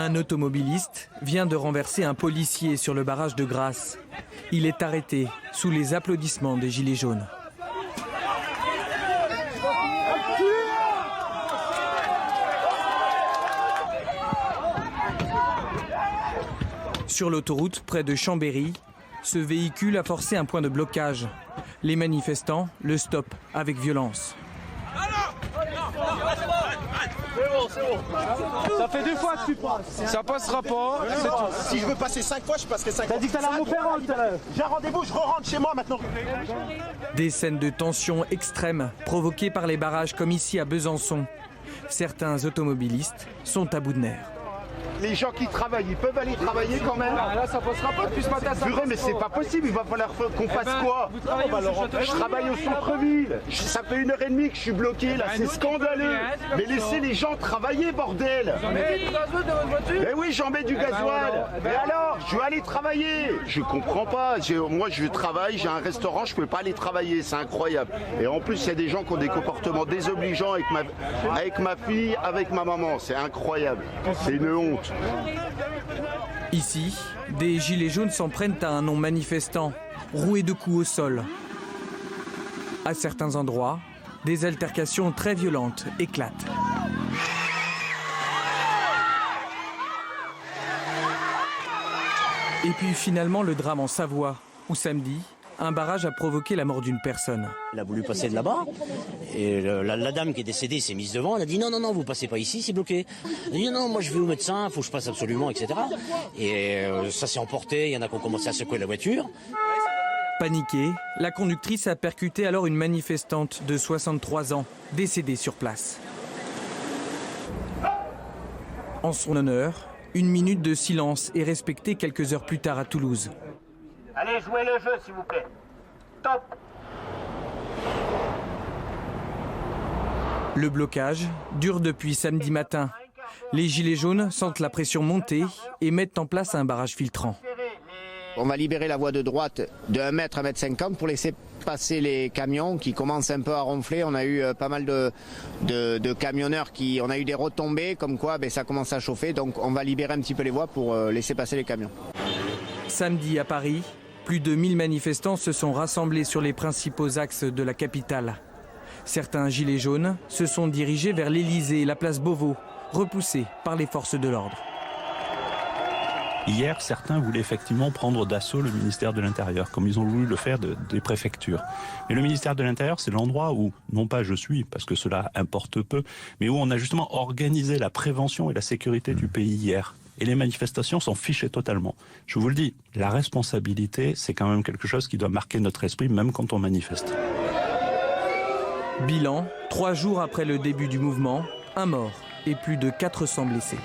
Un automobiliste vient de renverser un policier sur le barrage de Grasse. Il est arrêté sous les applaudissements des Gilets jaunes. Sur l'autoroute, près de Chambéry, ce véhicule a forcé un point de blocage. Les manifestants le stoppent avec violence. C'est bon. Ça fait 2 fois que tu passes. Ça passera pas. Si je veux passer 5 fois, je passerai 5 fois. T'as dit que t'allais à Montferrand tout à l'heure. J'ai un rendez-vous, je rentre chez moi maintenant. Des scènes de tension extrêmes provoquées par les barrages comme ici à Besançon. Certains automobilistes sont à bout de nerfs. Les gens qui travaillent, ils peuvent aller travailler quand même. Là, ça passera pas depuis ce matin. Purée, mais c'est pas possible, il va falloir qu'on fasse quoi? Je travaille au centre-ville. Ça fait 1h30 que je suis bloqué là, c'est scandaleux. Mais laissez les gens travailler, bordel. Mais oui, j'en mets du gasoil. Mais alors, je veux aller travailler. Je comprends pas. Moi, je travaille, j'ai un restaurant, je peux pas aller travailler, c'est incroyable. Et en plus, il y a des gens qui ont des comportements désobligeants avec ma fille, avec ma maman. C'est incroyable. C'est une honte. Ici, des gilets jaunes s'en prennent à un non-manifestant, roué de coups au sol. À certains endroits, des altercations très violentes éclatent. Et puis finalement le drame en Savoie, où samedi, un barrage a provoqué la mort d'une personne. Elle a voulu passer de là-bas et la dame qui est décédée s'est mise devant. Elle a dit non, vous passez pas ici, c'est bloqué. Elle a dit non, moi je vais au médecin, il faut que je passe absolument, etc. Et ça s'est emporté, il y en a qui ont commencé à secouer la voiture. Paniquée, la conductrice a percuté alors une manifestante de 63 ans, décédée sur place. En son honneur, 1 minute de silence est respectée quelques heures plus tard à Toulouse. Allez, jouez le jeu, s'il vous plaît. Top. Le blocage dure depuis samedi matin. Les gilets jaunes sentent la pression monter et mettent en place un barrage filtrant. On va libérer la voie de droite de 1 mètre à 1,50 m pour laisser passer les camions qui commencent un peu à ronfler. On a eu pas mal de camionneurs on a eu des retombées comme quoi ça commence à chauffer. Donc on va libérer un petit peu les voies pour laisser passer les camions. Samedi à Paris, plus de 1000 manifestants se sont rassemblés sur les principaux axes de la capitale. Certains gilets jaunes se sont dirigés vers l'Élysée et la place Beauvau, repoussés par les forces de l'ordre. Hier, certains voulaient effectivement prendre d'assaut le ministère de l'Intérieur, comme ils ont voulu le faire des préfectures. Mais le ministère de l'Intérieur, c'est l'endroit où, non pas je suis, parce que cela importe peu, mais où on a justement organisé la prévention et la sécurité du pays hier. Et les manifestations s'en fichaient totalement. Je vous le dis, la responsabilité, c'est quand même quelque chose qui doit marquer notre esprit, même quand on manifeste. Bilan, 3 jours après le début du mouvement, 1 mort et plus de 400 blessés.